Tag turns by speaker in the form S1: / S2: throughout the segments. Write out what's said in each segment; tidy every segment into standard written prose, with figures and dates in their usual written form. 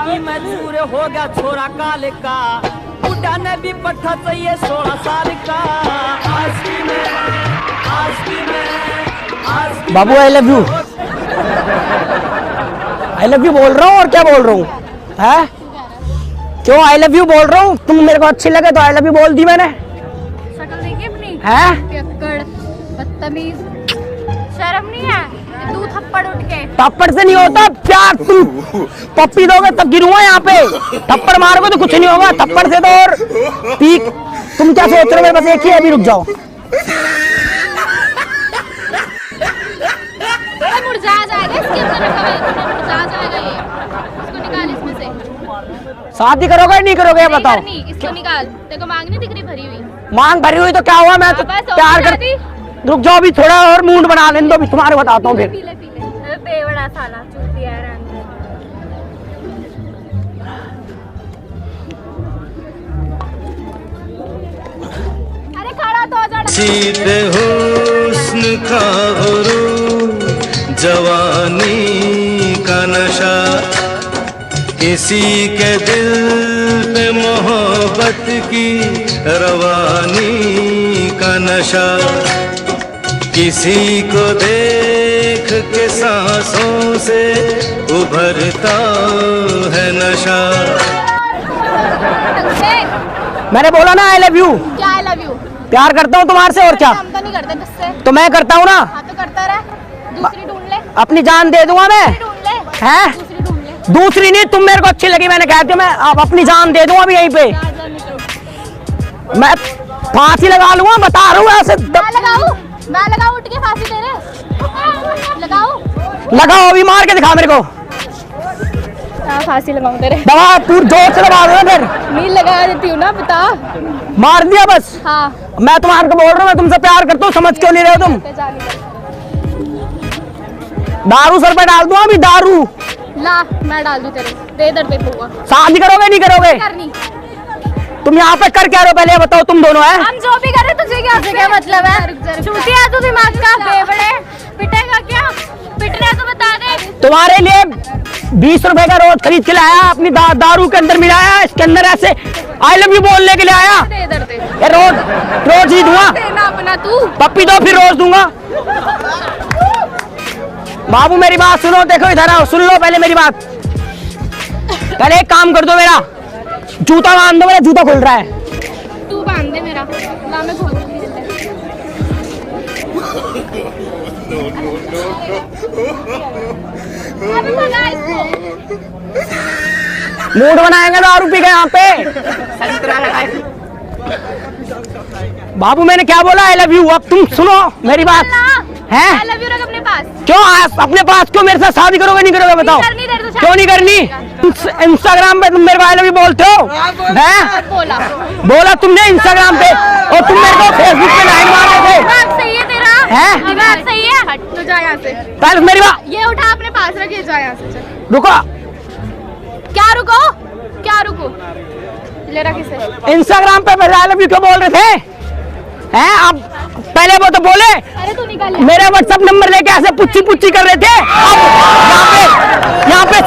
S1: की मजबूर हो गया छोरा काल का, बुढ़ा ने भी पट्टा चाहिए 16 साल का।
S2: बाबू I love you, I love you बोल रहा हूँ और क्या बोल रहा हूँ है? क्यों आई लव यू बोल रहा हूँ? तुम मेरे को अच्छी लगे तो आई लव यू बोल दी मैंने।
S3: शक्ल देखी अपनी
S2: है?
S3: पियक्कड़, बदतमीज, शर्म नहीं है? दो थप्पड़ उठ के।
S2: थप्पड़ से नहीं होता प्यार, तुम पप्पी दोगे तब गिरूंगा यहाँ पे, थप्पड़ मारोगे तो कुछ नहीं होगा, थप्पड़ से तो और पीक। तुम क्या सोच रहे हो? बस एक ही अभी रुक जाओ।
S3: मुरझा जाएगा इसके अंदर रखा है, मुरझा जाएगा ये। इसको निकाल इसमें से।
S2: शादी करोगे नहीं करोगे ये बताओ?
S3: नहीं, इसको निकाल। देखो मांग नहीं दिख रही भरी हुई।
S2: मांग भरी हुई तो क्या हुआ? मैं तो प्यार कर। रुक जाओ अभी थोड़ा और मूड बना लेने दो, अभी तुम्हारे बताता हूँ फिर।
S3: पीले पीले बेवड़ा साला चूतिया है। अरे खड़ा तो हो जा।
S4: सीते हुस्न का गुरूर, जवानी का नशा, किसी के दिल पे मोहब्बत की रवानी का नशा, किसी को देख के सांसों से उभरता है नशा।
S2: मैंने बोला ना आई लव यू।
S3: क्या आई लव यू?
S2: प्यार करता हूँ तुम्हारे से और क्या?
S3: हम तो नहीं करते तुझसे।
S2: तो मैं करता हूँ ना।
S3: हाँ तो करता रह, दूसरी ढूंढ ले।
S2: अपनी जान दे दूंगा मैं।
S3: ढूंढ ले।
S2: हैं?
S3: दूसरी ढूंढ ले।
S2: दूसरी नहीं, तुम मेरे को अच्छी लगी, मैंने कहा मैं आप अपनी जान दे दूंगा अभी यहीं पे। मैं फांसी लगा लूंगा, बता रहा हूँ ऐसे।
S3: मैं लगाऊं उठ के फांसी तेरे?
S2: लगाओ अभी, मार के दिखा मेरे को।
S3: फांसी लगाऊं तेरे?
S2: दवा पूरी जोर से लगा दो फिर।
S3: नहीं लगा देती हूँ ना, बता।
S2: मार दिया बस।
S3: हाँ।
S2: मैं तुम्हारे को बोल रहा हूँ, मैं तुमसे प्यार करता हूँ, समझ क्यों नहीं रहे हो तुम? दारू सर पे डाल दूँ अभी, दारू।
S3: ला मैं डाल दूँ तेरे, दे दर्द पे पहुँगा।
S2: शादी करोगे नहीं करोगे?
S3: करनी।
S2: तुम यहाँ पे कर क्या रहे हो पहले बताओ? तुम दोनों है?
S3: हम जो भी करें तुझे क्या मतलब है? चूतिया है तू दिमाग का बेवड़े। पिटेगा क्या? पिटना तो बता दे।
S2: तुम्हारे लिए 20 रुपए का रोज खरीद के लाया, अपनी दारू के अंदर मिलाया, इसके अंदर ऐसे आई लव यू बोलने के लिए आया।
S3: दे दर्द।
S2: ये रोज ही दूंगा।
S3: देना अपना तू।
S2: पप्पी दो फिर रोज दूंगा। बाबू मेरी बात सुनो, देखो इधर आओ, सुन लो पहले मेरी बात। पहले एक काम कर दो, मेरा जूता बांध दो, मेरा जूता खुल रहा है।
S3: तू बांध दे मेरा। ला मैं खोल दूंगी। अबे भगा इसको।
S2: मूड बनाएंगे दारू पी के यहाँ पे। बाबू मैंने क्या बोला? आई लव यू। अब तुम सुनो मेरी बात है।
S3: आई लव यू रख अपने पास।
S2: क्यों अपने पास? क्यों मेरे साथ शादी करोगे नहीं करोगे बताओ? क्यों नहीं करनी? इंस्टाग्राम पे तुम मेरे को आई लव यू बोलते हो? हैं? बोला तुमने इंस्टाग्राम पे, और तुम मेरे को फेसबुक पे लाइन मार रहे थे।
S3: दिमाग सही है तेरा?
S2: हैं?
S3: दिमाग सही है? हट तो जा यहाँ से।
S2: पहले मेरी बात
S3: ये उठा अपने पास रख, ये जा यहाँ से। चल।
S2: रुको।
S3: क्या रुको? क्या रुको? ले रख इसे।
S2: इंस्टाग्राम पे मेरे आई लव यू क्यों बोल रहे थे? हैं? अब पहले वो तो बोले।
S3: अरे तू निकाल।
S2: मेरा व्हाट्सएप नंबर लेके ऐसे पुच्ची पुच्ची कर रहे थे। अब यहाँ पे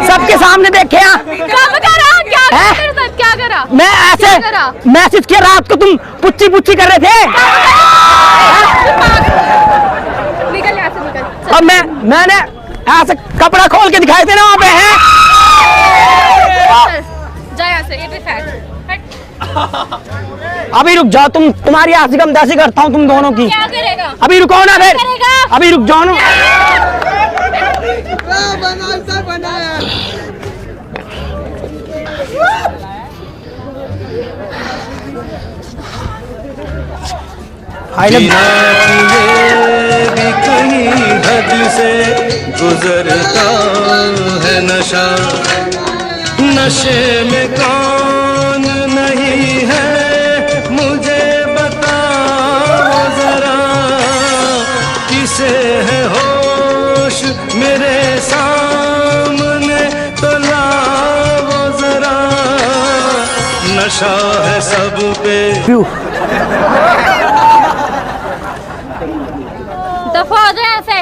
S2: सबके सामने देखे।
S3: क्या करा?
S2: मैं ऐसे मैसेज किया रात को, तुम पुच्ची पुच्ची कर रहे थे।
S3: निकल यहाँ से, निकल।
S2: अब मैंने ऐसे कपड़ा खोल के दिखाए थे ना वहाँ पे। है
S3: जा यहाँ से, ये भी फैक्ट।
S2: अभी रुक जाओ, तुम्हारी आशी कम दासी करता हूँ तुम दोनों की।
S3: क्या करेगा?
S2: अभी रुको ना फिर, अभी रुक जाओ ना।
S4: बिना किए भी कहीं हद से गुजरता है नशा, नशे में कौन नहीं है मुझे बताओ जरा, किसे है होश मेरे सामने तो लाओ जरा, नशा है सब पे।
S3: दफा हो जाए ऐसे,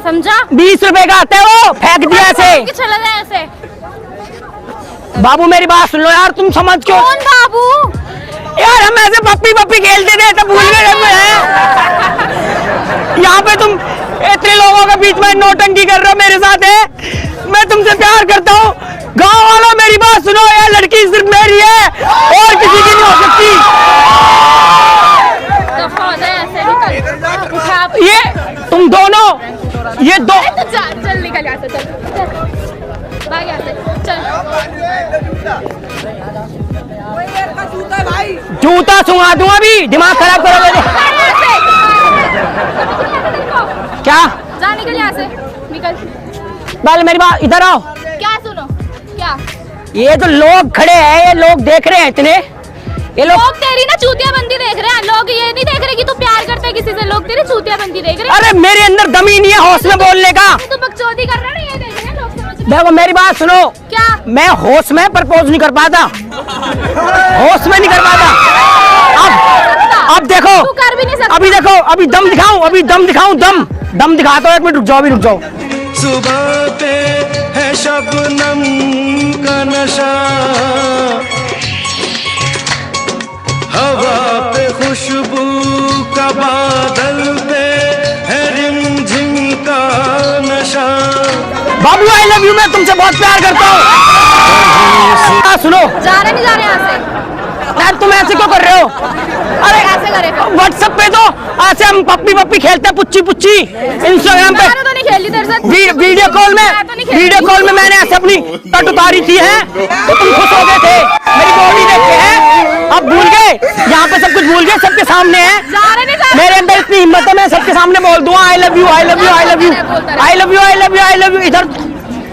S3: समझा?
S2: 20 रुपए का आते हो, फेंक दिया ऐसे।
S3: चला जाए ऐसे।
S2: बाबू मेरी बात सुन लो यार, तुम समझ क्यों?
S3: कौन बाबू?
S2: यार हम ऐसे पप्पी पप्पी खेलते थे तो भूल गए यहाँ पे तुम इतने लोगों के बीच में नौटंकी कर रहे हो मेरे साथ है। मैं तुमसे प्यार करता हूँ। गांव वालों मेरी बात सुनो, ये लड़की सिर्फ मेरी है और किसी की नहीं हो सकती। ये तुम दोनों, ये दो
S3: चल निकल यहाँ से, चल भाग यहाँ से, चल।
S2: जूता सुंघा दूंगा अभी, दिमाग खराब करोगे। क्या?
S3: जा निकल यहाँ से, निकल।
S2: पहले मेरी बात इधर आओ।
S3: क्या सुनो? क्या?
S2: ये जो लोग खड़े हैं, ये लोग देख रहे हैं इतने, ये लोग
S3: तेरी ना चूतिया बंदी देख रहे हैं। लोग ये नहीं देख रहे कि तू प्यार करता है किसी से, लोग तेरी चूतिया बंदी देख रहे हैं।
S2: अरे मेरे अंदर दम ही नहीं है होश में बोलने का।
S3: तू बकचोदी कर रहा है ना, ये देख रहे हैं लोग, समझ रहे हैं?
S2: देखो मेरी बात सुनो।
S3: क्या?
S2: मैं होश में प्रपोज नहीं कर पाता, होश में नहीं कर पाता। अब देखो,
S3: तू कर भी नहीं सकता।
S2: अभी देखो, अभी दम दिखाऊं, अभी दम दिखाऊं, दम दिखाता हूं। एक मिनट रुक जाओ, अभी रुक जाओ।
S4: सुबह पे है शबनम का नशा, हवा पे खुशबू का, बादल पे है रिमझिम का नशा।
S2: बाबू आई लव यू, मैं तुमसे बहुत प्यार करता हूँ। सुनो,
S3: जा रहे नहीं जा रहे यहाँ से?
S2: यार तुम ऐसे क्यों कर रहे हो? अरे
S3: ऐसे करे
S2: व्हाट्सएप पे तो ऐसे हम पप्पी पप्पी खेलते हैं, पुच्ची पुच्ची। इंस्टाग्राम पे
S3: मैंने तो नहीं खेली तेरे साथ।
S2: वीडियो कॉल में मैंने ऐसे अपनी तट उतारी थी है, तो तुम खुश हो गए थे मेरी बॉडी देख के हैं। अब भूल गए, यहाँ पे सब कुछ भूल गए, सबके सामने है।
S3: जा रहे नहीं जा रहे?
S2: मेरे अंदर इतनी हिम्मत है, मैं सबके सामने बोल दूंगा आई love you, I love you, I love you, I love you, I love you, I love you. इधर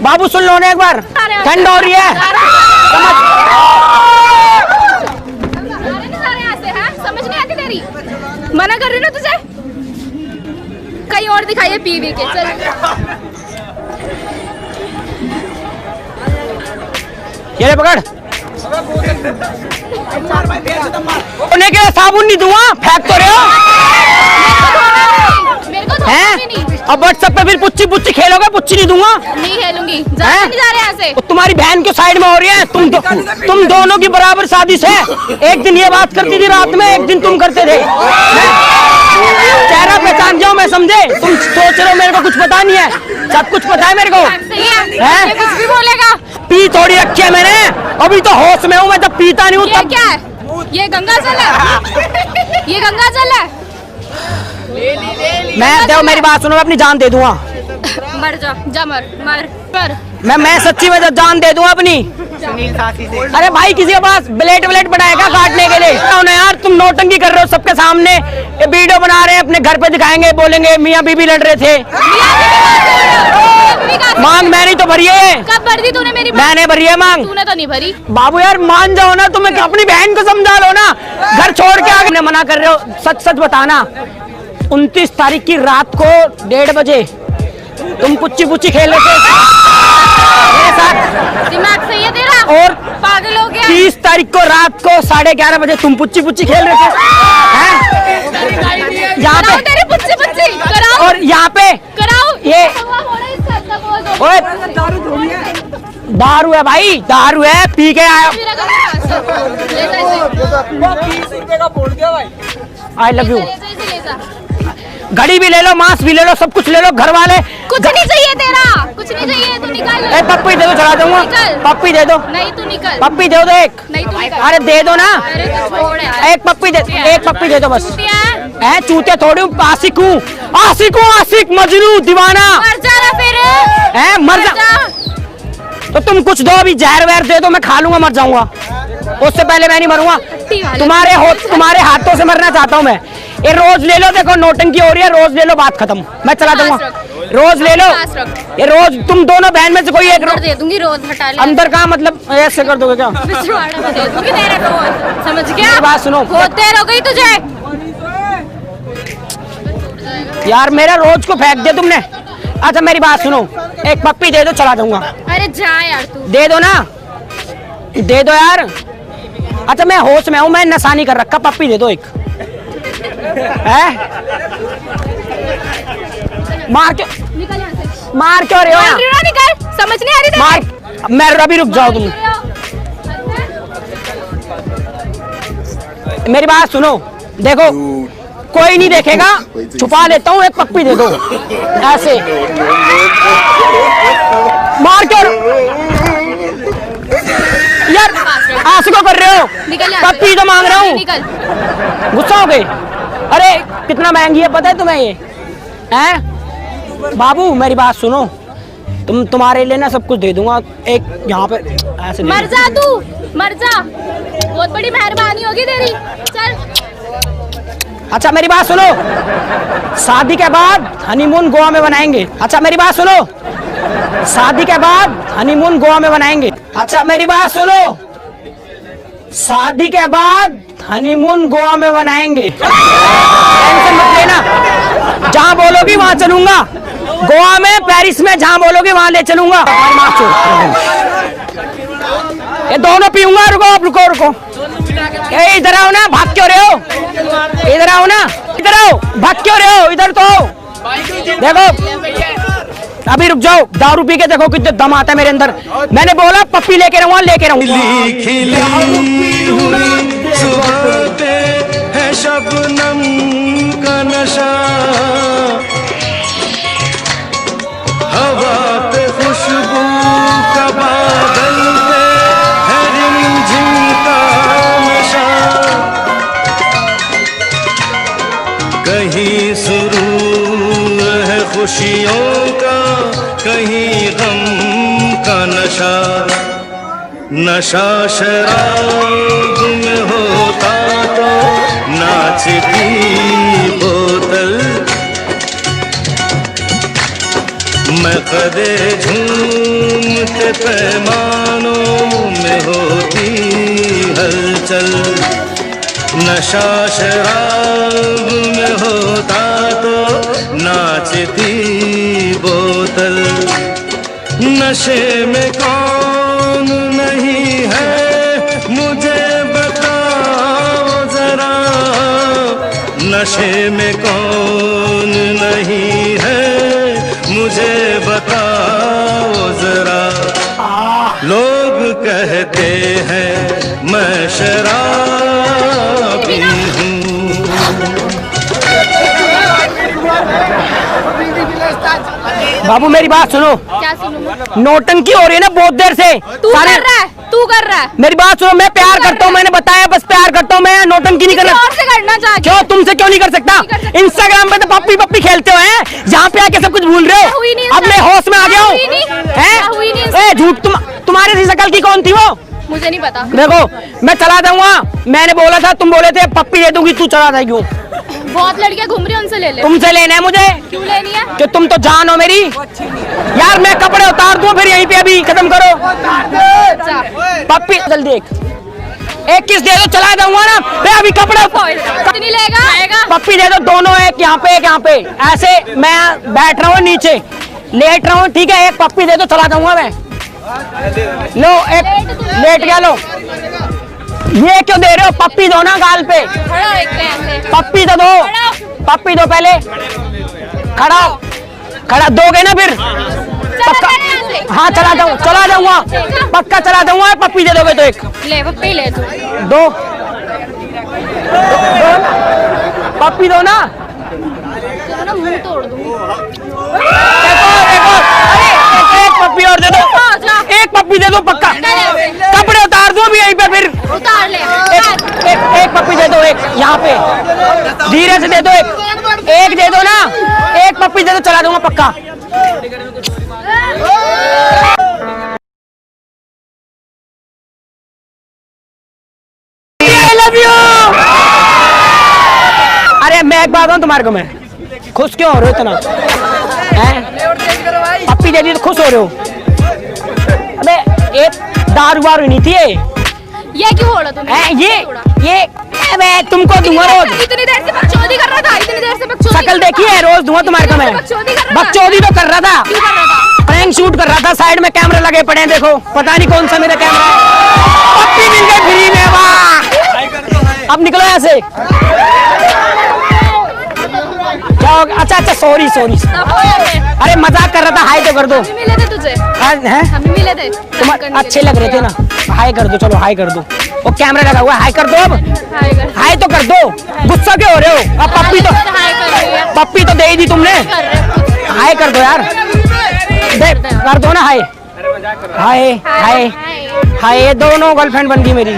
S2: बाबू सुन लो ना एक बार, ठंड हो रही है।
S3: समझ नहीं आती तेरी? मना कर रही ना तुझे, कहीं और दिखाइए पी वी के। चल
S2: ये ले पकड़। उन्हें के साबुन नहीं दूंगा, फेंक तो रहे हो
S3: मेरे को
S2: हैं? अब व्हाट्सएप पे फिर पुच्ची पुच्ची खेलोगे? पुच्ची नहीं दूंगा,
S3: नहीं खेलूंगी। जा रहे नहीं जा रहे यहाँ से?
S2: तो तुम्हारी बहन के साइड में हो रही है। तुम दोनों की बराबर साजिश है। एक दिन ये बात करती थी रात में, एक दिन तुम करते थे। चेहरा पहचान जाओ, मैं समझे। तुम सोच रहे हो मेरे को कुछ पता नहीं है, सब कुछ पता है मेरे को।
S3: सही है, ये कुछ भी बोलेगा।
S2: पी थोड़ी रखी है मैंने, अभी तो होश में हूँ मैं, जब पीता नहीं हूँ
S3: ये
S2: तब।
S3: क्या है? ये गंगा जल है? ये गंगा जल है?
S2: मैं देखो मेरी बात सुनो, मैं अपनी जान दे दूंगा।
S3: मर जा, जा मर मर मर।
S2: मैं सच्ची में जान दे दूंगा अपनी। अरे भाई किसी के पास ब्लेड बनाएगा काटने के लिए? यार तुम नौटंकी कर रहे हो सबके सामने, ये वीडियो बना रहे हैं, अपने घर पे दिखाएंगे, बोलेंगे मियाँ बीबी लड़ रहे थे। मांग मैंने तो भरी है।
S3: कब भर दी तूने मेरी?
S2: मैंने भरी है मांग।
S3: तूने तो नहीं भरी।
S2: बाबू यार मान जाओ ना, तुम्हें अपनी बहन को समझा लो ना, घर छोड़ के आगे मना कर रहे हो। सच सच बताना, 29 तारीख की रात को 1:30 बजे तुम पुच्ची पुच्ची खेल रहे थे मेरे साथ।
S3: दिमाग सही है तेरा?
S2: और
S3: पागल हो गया?
S2: 30 तारीख को रात को 11:30 बजे तुम पुच्ची पुच्ची खेल रहे थे यहाँ पे।
S3: तेरी पुच्ची पुच्ची कराओ।
S2: और यहाँ पे
S3: कराओ
S2: ये ओए दारू है भाई, दारू है, पी के आया। आई लव यू। घड़ी भी ले लो, मांस भी ले लो, सब कुछ ले लो। घर वाले
S3: कुछ नहीं चाहिए तेरा, कुछ नहीं चाहिए। तू निकल।
S2: पप्पी दे दो, चला दूंगा। पप्पी दे दो।
S3: नहीं तू निकल।
S2: पप्पी दे दो एक।
S3: नहीं तू निकल।
S2: अरे दे दो ना,
S3: अरे तू छोड़ यार।
S2: एक पप्पी दे दो बस। है चूते थोड़ी हूँ, आशिक हूँ, आशिक मजनू दीवाना।
S3: मर जा ना फिर।
S2: है मर जा तो तुम कुछ दो, अभी जहर वहर दे दो, मैं खा लूंगा, मर जाऊंगा। उससे पहले मैं नहीं मरूंगा। तुम्हारे हाथों से मरना चाहता हूँ मैं। ये रोज ले लो, देखो नौटंकी हो रही है, रोज ले लो, बात खत्म, मैं चला दूंगा। रोज ले लो, ये रोज तुम दोनों बहन में से कोई एक
S3: दे दूंगी। रोज हटा ले।
S2: अंदर का मतलब ऐसे कर दोगे क्या?
S3: पिछवाड़ा में दे दूंगी तेरे रोज, समझ गया?
S2: बात सुनो,
S3: बहुत देर हो गई तुझे
S2: यार, मेरा रोज को फेंक दिया तुमने। अच्छा मेरी बात सुनो, एक पप्पी दे दो, चला दूंगा।
S3: अरे जा यार तू।
S2: दे दो ना, दे दो यार। अच्छा मैं होश में हूँ, मैं नशा नहीं कर रखा, पप्पी दे दो एक। है मार क्यों
S3: निकल यहाँ से।
S2: मार क्यों रहे हो?
S3: निकल, समझ नहीं आ रही?
S2: मार, मैं अभी रुक जाओ तुम। मेरी बात सुनो, देखो कोई नहीं देखेगा, छुपा लेता हूँ, एक पप्पी दे दो ऐसे मार कर। यार ऐसे क्यों कर रहे हो? पप्पी तो मांग रहा हूँ, गुस्सा हो गए? अरे कितना महंगी है पता है तुम्हें ये? हैं बाबू मेरी बात सुनो, तुम्हारे लिए ना सब कुछ दे दूंगा, एक यहाँ पे ऐसे
S3: मर जा तू, मर जा, बहुत बड़ी मेहरबानी होगी तेरी, चल।
S2: अच्छा मेरी बात सुनो, शादी के बाद हनीमून गोवा में बनाएंगे। अच्छा मेरी बात सुनो, शादी के बाद हनीमून गोवा में बनाएंगे। अच्छा मेरी बात सुनो, शादी के बाद हनीमून गोवा में बनाएंगे। टेंशन मत लेना, जहाँ बोलोगी वहाँ चलूंगा, गोवा में, पेरिस में, जहाँ बोलोगे वहाँ ले चलूंगा। ये दोनों पीऊंगा। रुको आप, रुको रुको, ए इधर आओ ना, भाग क्यों रहे हो? इधर आओ ना, इधर आओ, भाग क्यों रहे हो? इधर तो देखो, अभी रुक जाओ, दारू पी के देखो कितने दम आता है मेरे अंदर। मैंने बोला पप्पी लेके रहूंगा, लेके रहूंगा।
S4: है शबनम का नशा, हवा पे खुशबू का बादल पे है रिमझिम का नशा, कहीं सुरूर है खुशियों का, कहीं गम का नशा, नशा शराब में होता तो नाचती बोतल, मैं कदे झूमते पैमानों में होती हलचल, नशा शराब में होता तो नाचती बोतल, नशे में कौन नहीं है मुझे बताओ जरा, नशे में कौन नहीं है मुझे बताओ जरा, लोग कहते हैं मैं शराबी हूँ।
S2: बाबू मेरी बात सुनो,
S3: क्या सुनूं?
S2: नौटंकी हो रही है ना बहुत देर से।
S3: तू कर रहा है, तू कर रहा है।
S2: मेरी बात सुनो, मैं प्यार करता हूँ, मैंने बताया, बस प्यार करता हूँ मैं, नौटंकी नहीं करना।
S3: और से करना चाहती
S2: क्यों, तुमसे क्यों नहीं कर सकता? इंस्टाग्राम पे तो पप्पी पप्पी खेलते हो हैं, यहाँ पे आके सब कुछ भूल रहे हो। अब मैं होश में आ गया हूँ। ए झूठ, तुम्हारे सी शकल की कौन थी वो?
S3: मुझे नहीं पता।
S2: देखो मैं चला दूंगा, मैंने बोला था, तुम बोले थे पप्पी दे दूंगी, तू चला था क्यों?
S3: बहुत लड़कियां घूम रही हैं, उनसे ले ले।
S2: तुमसे लेना है मुझे?
S3: क्यों लेनी है?
S2: कि तुम तो जान हो मेरी। यार मैं कपड़े उतार दूं फिर यहीं पे, अभी खत्म करो। पप्पी जल्दी एक किस दे दो, चला दूंगा ना मैं, अभी कपड़े
S3: नहीं लेगा,
S2: पप्पी दे दो, दोनों एक यहाँ पे एक यहाँ पे, ऐसे मैं बैठ रहा हूँ नीचे, लेट रहा हूँ, ठीक है? एक पप्पी दे दो, चला दूंगा मैं। लो एक लेट गया, लो ये क्यों दे रहे हो? पप्पी दो ना गाल पे, पप्पी तो दो, पप्पी दो पहले, खड़ा खड़ा दोगे ना फिर? पक्का? हाँ चला जाऊंगा, पक्का चला दूंगा। पप्पी दे दोगे तो एक
S3: ले, पप्पी ले तू,
S2: दो पप्पी दो ना,
S3: मुंह तोड़ दूंगी।
S2: एक पप्पी और दे दो, एक पप्पी दे दो पक्का, कपड़े उतार दो अभी यहीं पे, फिर
S3: उतार ले।
S2: एक पप्पी दे दो, एक यहाँ पे धीरे से दे दो, एक दे दो ना, एक पप्पी दे दो, चला दूंगा पक्का। I love you। अरे मैं एक बात बताऊं तुम्हारे को, मैं खुश क्यों हो रहे हो इतना? पप्पी दे दी तो खुश हो रहे हो? अबे एक दारू वारू नहीं थी
S3: ये क्यों हो रहा तुमने?
S2: ये मैं तुमको दूंगा रोज।
S3: इतनी देर से बकचोदी कर रहा था, इतनी देर से बकचोदी।
S2: शक्ल देखी है, रोज दूंगा तुम्हारे को मैं। बकचोदी तो कर रहा था, प्रैंक शूट कर रहा था, साइड में कैमरे लगे पड़े हैं, देखो पता नहीं कौन सा मेरा कैमरा है। पप्पी मिल गई फ्री में, वाह। अब निकलो यहाँ से। क्या हो गया? अच्छा सॉरी सॉरी। अरे मजाक कर रहा था, हाय तो कर दो।
S3: हम मिले थे तुझे,
S2: हैं
S3: हम मिले थे।
S2: तुम अच्छे लग रहे थे ना, हाय कर दो, चलो हाय कर दो। वो कैमरा लगा हुआ है, हाय कर दो अब,
S3: हाय कर,
S2: हाय तो कर दो। गुस्सा क्यों हो रहे हो? अब पप्पी तो दे ही दी तुमने, हाय कर दो यार, दे कर दो ना हाय। हाय हाय हाय, ये दोनों गर्लफ्रेंड बन गई मेरी।